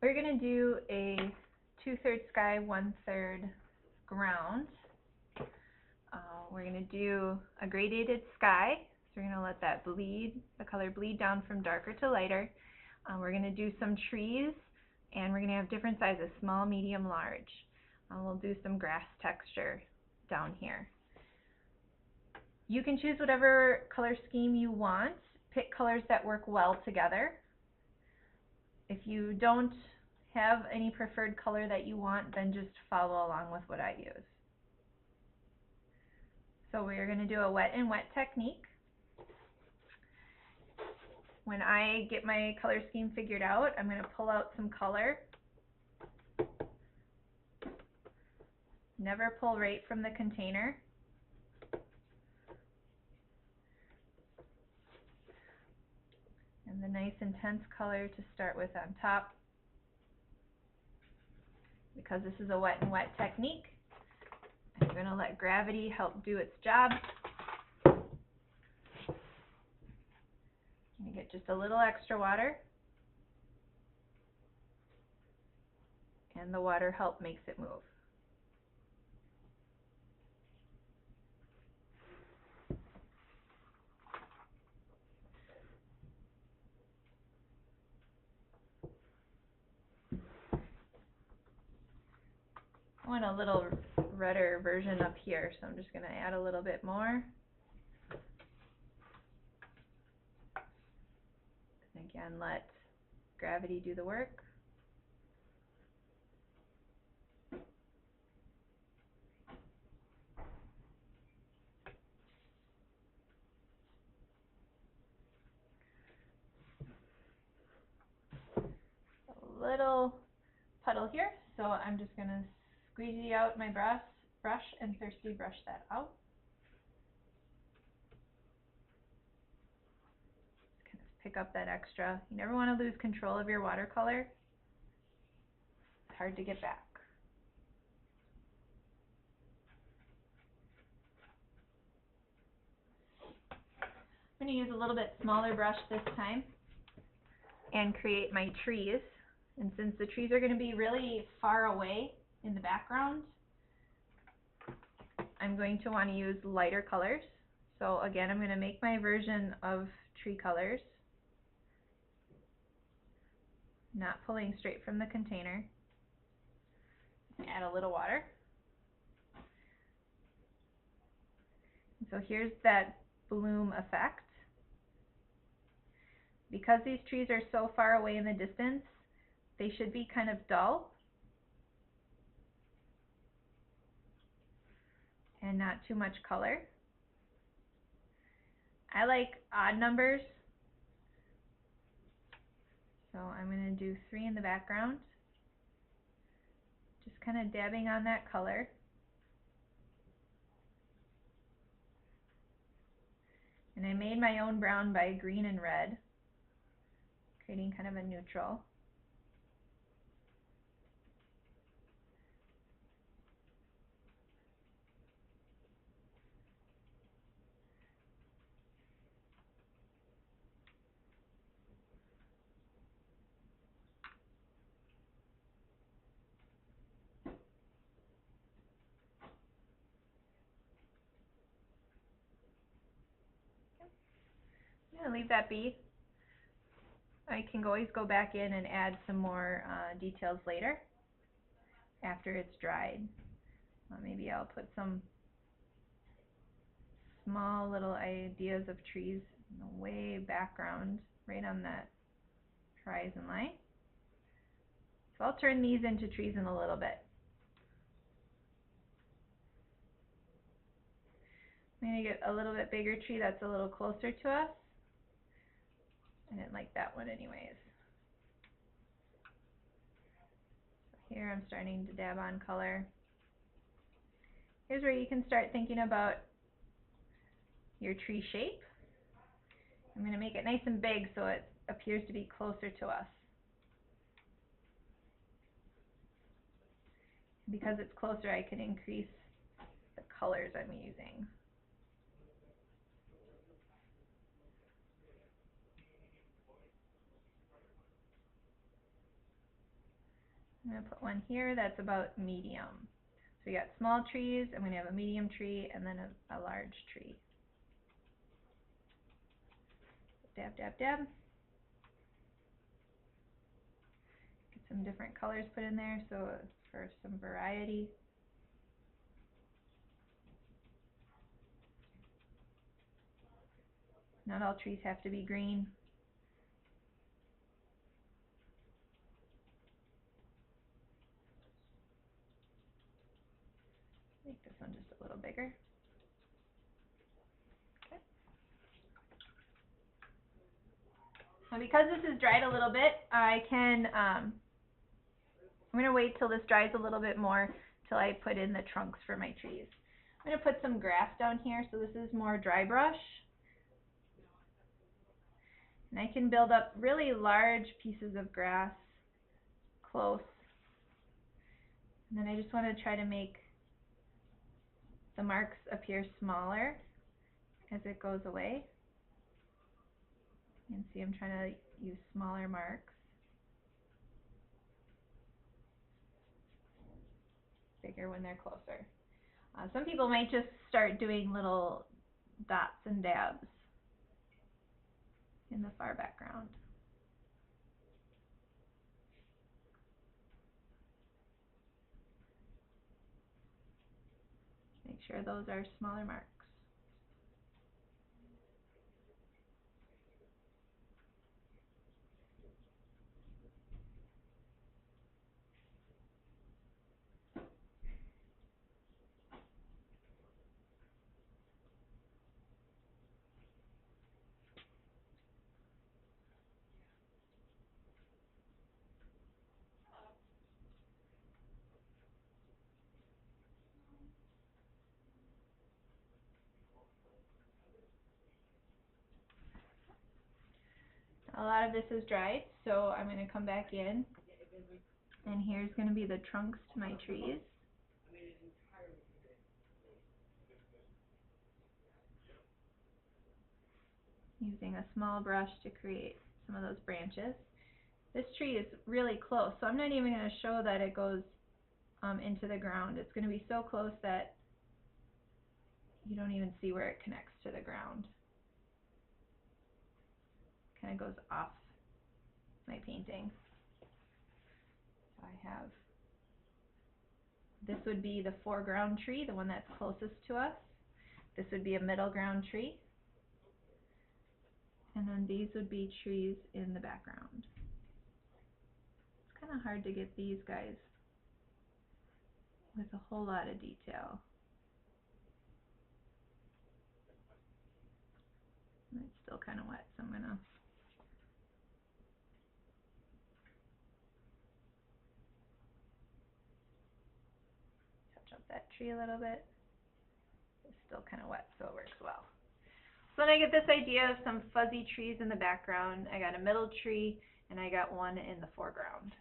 We're going to do a 2/3 sky, 1/3 ground. We're going to do a gradated sky. So we're going to let that bleed, the color bleed down from darker to lighter. We're going to do some trees, and we're going to have different sizes, small, medium, large. We'll do some grass texture down here. You can choose whatever color scheme you want. Pick colors that work well together. If you don't have any preferred color that you want, then just follow along with what I use. So we're going to do a wet and wet technique. When I get my color scheme figured out, I'm going to pull out some color. Never pull right from the container. And the nice intense color to start with on top. Because this is a wet and wet technique, I'm going to let gravity help do its job. I'm going to get just a little extra water, and the water help makes it move. I want a little redder version up here, so I'm just going to add a little bit more. And again, let gravity do the work. A little puddle here, so I'm just going to squeegee out my brush and thirsty brush that out. Just kind of pick up that extra. You never want to lose control of your watercolor. It's hard to get back. I'm going to use a little bit smaller brush this time and create my trees. And since the trees are going to be really far away in the background, I'm going to want to use lighter colors. So again, I'm going to make my version of tree colors, not pulling straight from the container. Add a little water. And so here's that bloom effect. Because these trees are so far away in the distance, they should be kind of dull and not too much color. I like odd numbers, so I'm going to do 3 in the background, just kind of dabbing on that color. And I made my own brown by green and red, creating kind of a neutral. I'm going to leave that be. I can always go back in and add some more details later after it's dried. Maybe I'll put some small little ideas of trees in the way background, right on that horizon line. So I'll turn these into trees in a little bit. I'm going to get a little bit bigger tree that's a little closer to us. I didn't like that one anyways. So here I'm starting to dab on color. Here's where you can start thinking about your tree shape. I'm going to make it nice and big so it appears to be closer to us. Because it's closer, I can increase the colors I'm using. I'm going to put one here that's about medium. So we got small trees, I'm going to have a medium tree, and then a large tree. Dab, dab, dab. Get some different colors put in there so for some variety. Not all trees have to be green. Make this one just a little bigger. Okay. Now because this is dried a little bit, I can, I'm going to wait till this dries a little bit more till I put in the trunks for my trees. I'm going to put some grass down here, so this is more dry brush. And I can build up really large pieces of grass close. And then I just want to try to make the marks appear smaller as it goes away. You can see I'm trying to use smaller marks. Bigger when they're closer. Some people might just start doing little dots and dabs in the far background. Make sure those are smaller marks. A lot of this is dried, so I'm going to come back in, and here's going to be the trunks to my trees. Using a small brush to create some of those branches. This tree is really close, so I'm not even going to show that it goes into the ground. It's going to be so close that you don't even see where it connects to the ground. Kind of goes off my painting. So I have, this would be the foreground tree, the one that's closest to us. This would be a middle ground tree. And then these would be trees in the background. It's kind of hard to get these guys with a whole lot of detail. And it's still kind of wet, so I'm going to touch up that tree a little bit. It's still kind of wet, so it works well. So then I get this idea of some fuzzy trees in the background. I got a middle tree, and I got one in the foreground.